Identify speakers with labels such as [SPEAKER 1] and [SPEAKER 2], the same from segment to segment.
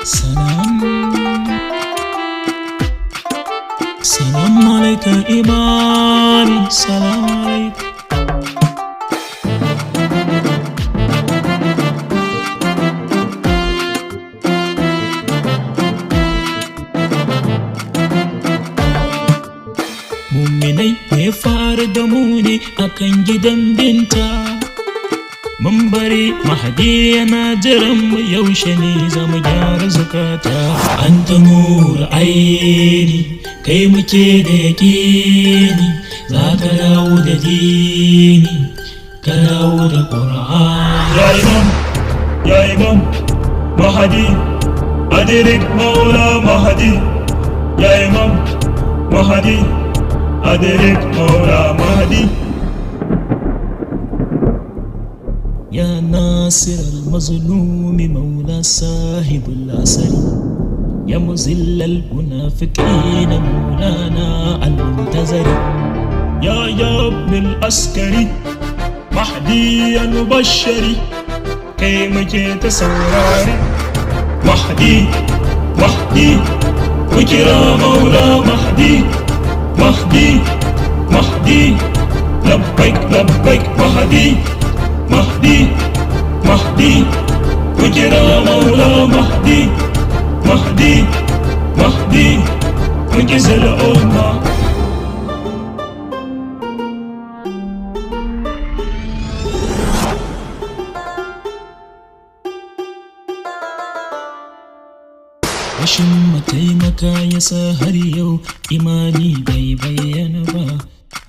[SPEAKER 1] Salam alaika imani, salam alaika. Muminai ne fara da mu ne akan gidan binta. Mun bari Mahdi yana jiran mu, yaushe ne zamu gyara zakata. An ta nura aini, kai muke da yaƙini, za ka dawo da dini, ka dawo da Qur'an. Ya Imam Mahdi, adrik Maula Mahdi. Ya Imam Mahdi, adrik Maula Mahdi. يا ناصر المظلوم مولى صاحب العصر، يا مذل المنافقين مولانا المنتظر. يا ابن العسكري مهدي المبشري، كي مكي تسوراري. مهدي مهدي وكرا مولا مهدي. مهدي مهدي لبيك لبيك مهدي. مهدي مهدي وجرى مولا مهدي. مهدي مهدي وجز الأمة. rashin mataimaka ya sa har yau imani bai bayyana ba.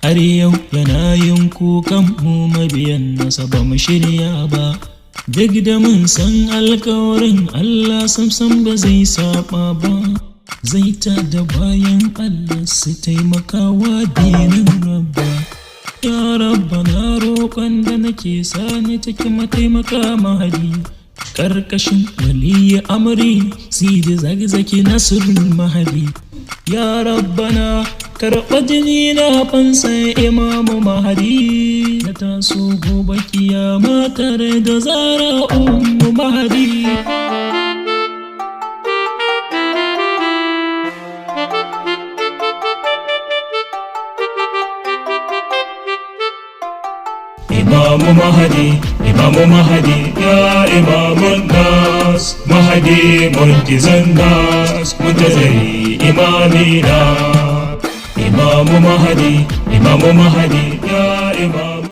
[SPEAKER 1] Har yau yana yin kukan mu mabiyan nasa ba mu shirya ba. Duk da mun san alkawarin Allah samsam ba zai saba ba. Zai tada bayan Allah su taimakawa dinin Rabba. Ya Rabba, na roƙon da nake sani take mataimaka Mahdi. Karkashin waliyi amri sidi zagzaki nasrul Mahdi. Ya Rabbana, karɓa jini na fansa Imamu Mahdi. Na taso gobe kiyama tare da Zara Ummu Mahdi. Imamu Mahdi, Imamu Mahdi, ya Imamun Nas. Mahdi muntizan nas, muntazari imamina. Imamu Mahdi, Imamu Mahdi, ya Imam.